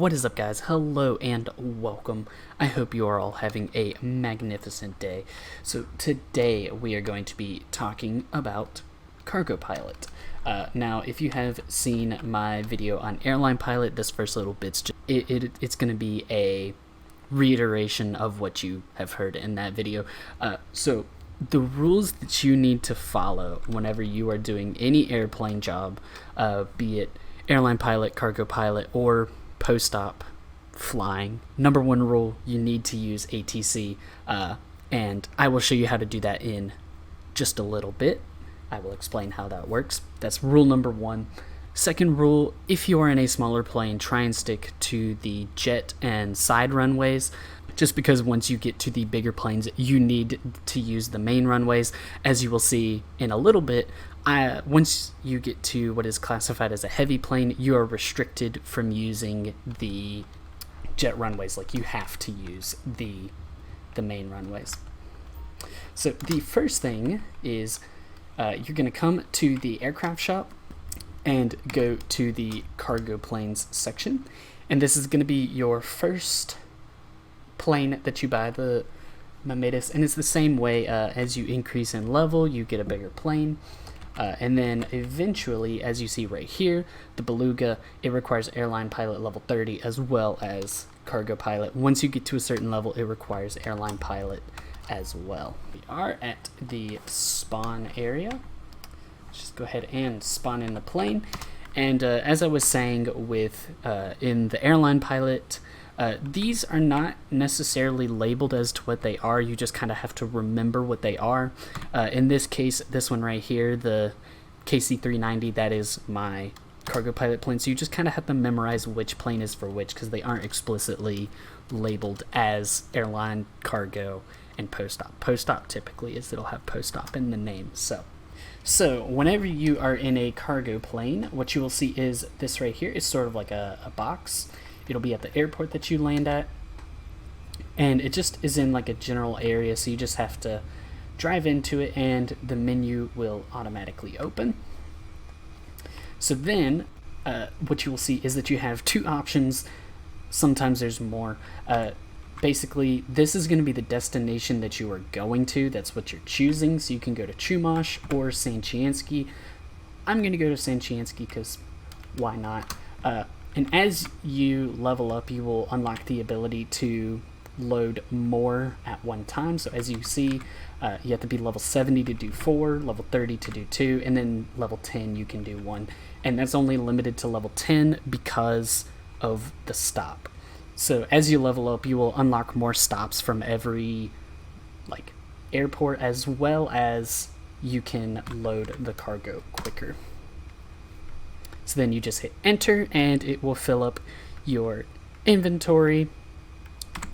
What is up, guys? Hello and welcome. I hope you are all having a magnificent day. So today we are going to be talking about Cargo Pilot. Now, if you have seen my video on Airline Pilot, this first little bit's it's going to be a reiteration of what you have heard in that video. So the rules that you need to follow whenever you are doing any airplane job, be it Airline Pilot, Cargo Pilot, or post-op flying. Number one rule, you need to use ATC, and I will show you how to do that in just a little bit. I will explain how that works. That's rule number one. Second rule, if you are in a smaller plane, try and stick to the jet and side runways, just because once you get to the bigger planes, you need to use the main runways. As you will see in a little bit, once you get to what is classified as a heavy plane, you are restricted from using the jet runways. Like, you have to use the main runways. So the first thing is you're going to come to the aircraft shop and go to the cargo planes section, and this is going to be your first plane that you buy, the Monies, and it's the same way. As you increase in level, you get a bigger plane. And then eventually, as you see right here, the Beluga, it requires Airline Pilot level 30 as well as Cargo Pilot. Once you get to a certain level, it requires Airline Pilot as well. We are at the spawn area. Let's just go ahead and spawn in the plane. And as I was saying with in the Airline Pilot, these are not necessarily labeled as to what they are. You just kind of have to remember what they are. In this case, this one right here, the KC-390, that is my Cargo Pilot plane. So you just kind of have to memorize which plane is for which, because they aren't explicitly labeled as airline, cargo, and post-op. Post-op typically it'll have post-op in the name. So whenever you are in a cargo plane, what you will see is this right here is sort of like a box. It'll be at the airport that you land at, and it just is in like a general area, so you just have to drive into it and the menu will automatically open. So then what you will see is that you have two options. Sometimes there's more. Basically, this is going to be the destination that you are going to. That's what you're choosing. So you can go to Chumash or Sanchiansky. I'm going to go to Sanchiansky because why not? And as you level up, you will unlock the ability to load more at one time. So as you see, you have to be level 70 to do 4, level 30 to do 2, and then level 10 you can do 1. And that's only limited to level 10 because of the stop. So as you level up, you will unlock more stops from every airport, as well as you can load the cargo quicker. So then you just hit enter and it will fill up your inventory.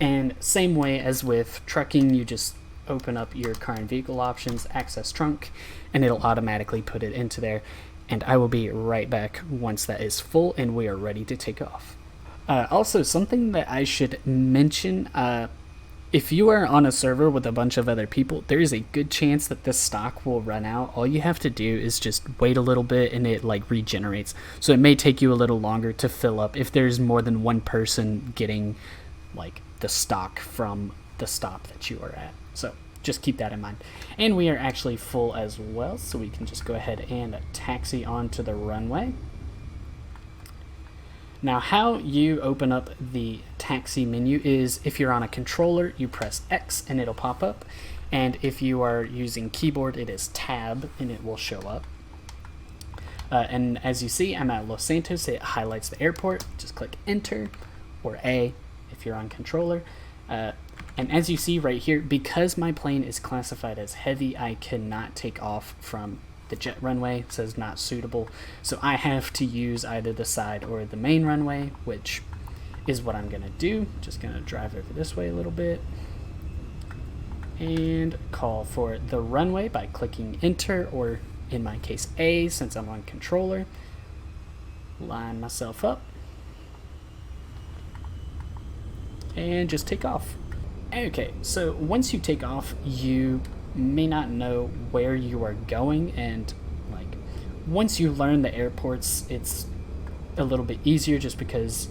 And same way as with trucking, you just open up your car and vehicle options, access trunk, and it'll automatically put it into there. And I will be right back once that is full and we are ready to take off. Also, something that I should mention, if you are on a server with a bunch of other people, there is a good chance that this stock will run out. All you have to do is just wait a little bit and it regenerates. So it may take you a little longer to fill up if there's more than one person getting the stock from the stop that you are at. So just keep that in mind. And we are actually full as well, so we can just go ahead and taxi onto the runway. Now, how you open up the taxi menu is if you're on a controller, you press X and it'll pop up. And if you are using keyboard, it is Tab and it will show up. And as you see, I'm at Los Santos. It highlights the airport. Just click Enter or A if you're on controller. And as you see right here, because my plane is classified as heavy, I cannot take off from the jet runway. It says not suitable, so I have to use either the side or the main runway, which is what I'm gonna do. Just gonna drive over this way a little bit and call for the runway by clicking enter, or in my case A, since I'm on controller. Line myself up and just take off. Okay, so once you take off, you may not know where you are going, and once you learn the airports, it's a little bit easier, just because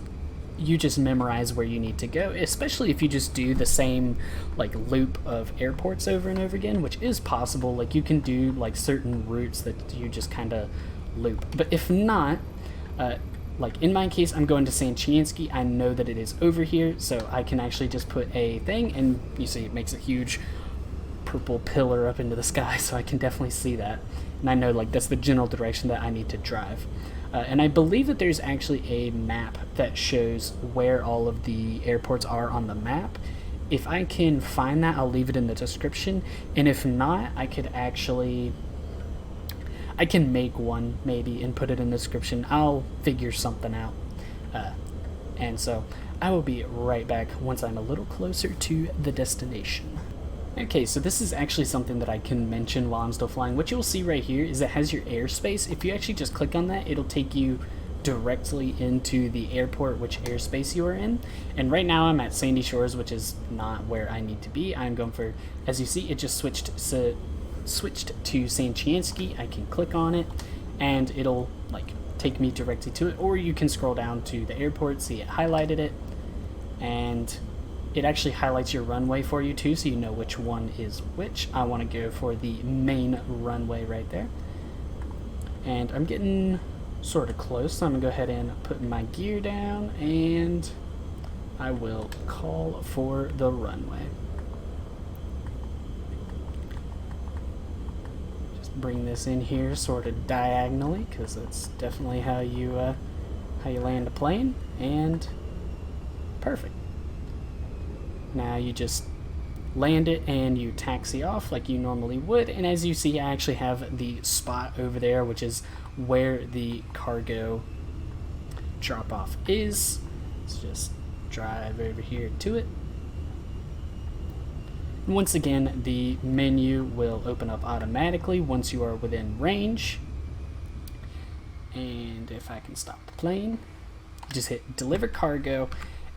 you just memorize where you need to go, especially if you just do the same like loop of airports over and over again, which is possible. Like you can do like certain routes that you just kind of loop, but if not, like in my case, I'm going to Sanchiansky. I know that it is over here, so I can actually just put a thing, and you see it makes a huge purple pillar up into the sky, so I can definitely see that, and I know like that's the general direction that I need to drive. And I believe that there's actually a map that shows where all of the airports are on the map. If I can find that, I'll leave it in the description, and if not, I can make one maybe and put it in the description. I'll figure something out. And so I will be right back once I'm a little closer to the destination. Okay, so this is actually something that I can mention while I'm still flying. What you'll see right here is it has your airspace. If you actually just click on that, it'll take you directly into the airport, which airspace you are in. And right now I'm at Sandy Shores, which is not where I need to be. I'm going for, as you see, it just switched to Sanchiansky. I can click on it and it'll like take me directly to it, or you can scroll down to the airport, see it highlighted it, and it actually highlights your runway for you too, so you know which one is which. I want to go for the main runway right there, and I'm getting sort of close, so I'm gonna go ahead and put my gear down and I will call for the runway. Bring this in here sort of diagonally, because that's definitely how you land a plane, and perfect. Now you just land it and you taxi off like you normally would, and as you see, I actually have the spot over there, which is where the cargo drop off is. Let's just drive over here to it. Once again, the menu will open up automatically once you are within range. And if I can stop the plane, just hit deliver cargo.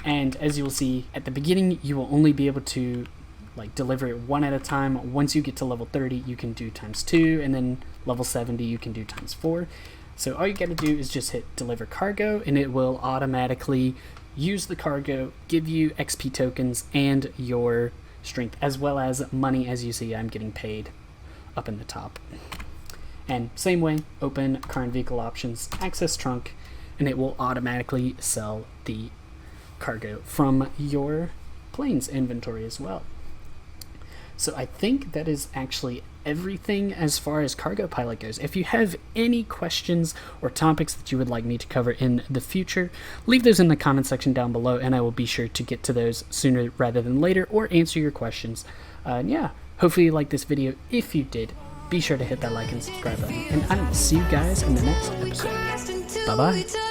And as you will see, at the beginning, you will only be able to like deliver it one at a time. Once you get to level 30, you can do ×2, and then level 70, you can do ×4. So all you got to do is just hit deliver cargo, and it will automatically use the cargo, give you XP tokens and your strength, as well as money. As you see, I'm getting paid up in the top. And same way, open car and vehicle options, access trunk, and it will automatically sell the cargo from your plane's inventory as well. So I think that is actually everything as far as Cargo Pilot goes. If you have any questions or topics that you would like me to cover in the future, leave those in the comment section down below, and I will be sure to get to those sooner rather than later, or answer your questions. Yeah, hopefully you liked this video. If you did, be sure to hit that like and subscribe button, and I will see you guys in the next episode. Bye bye.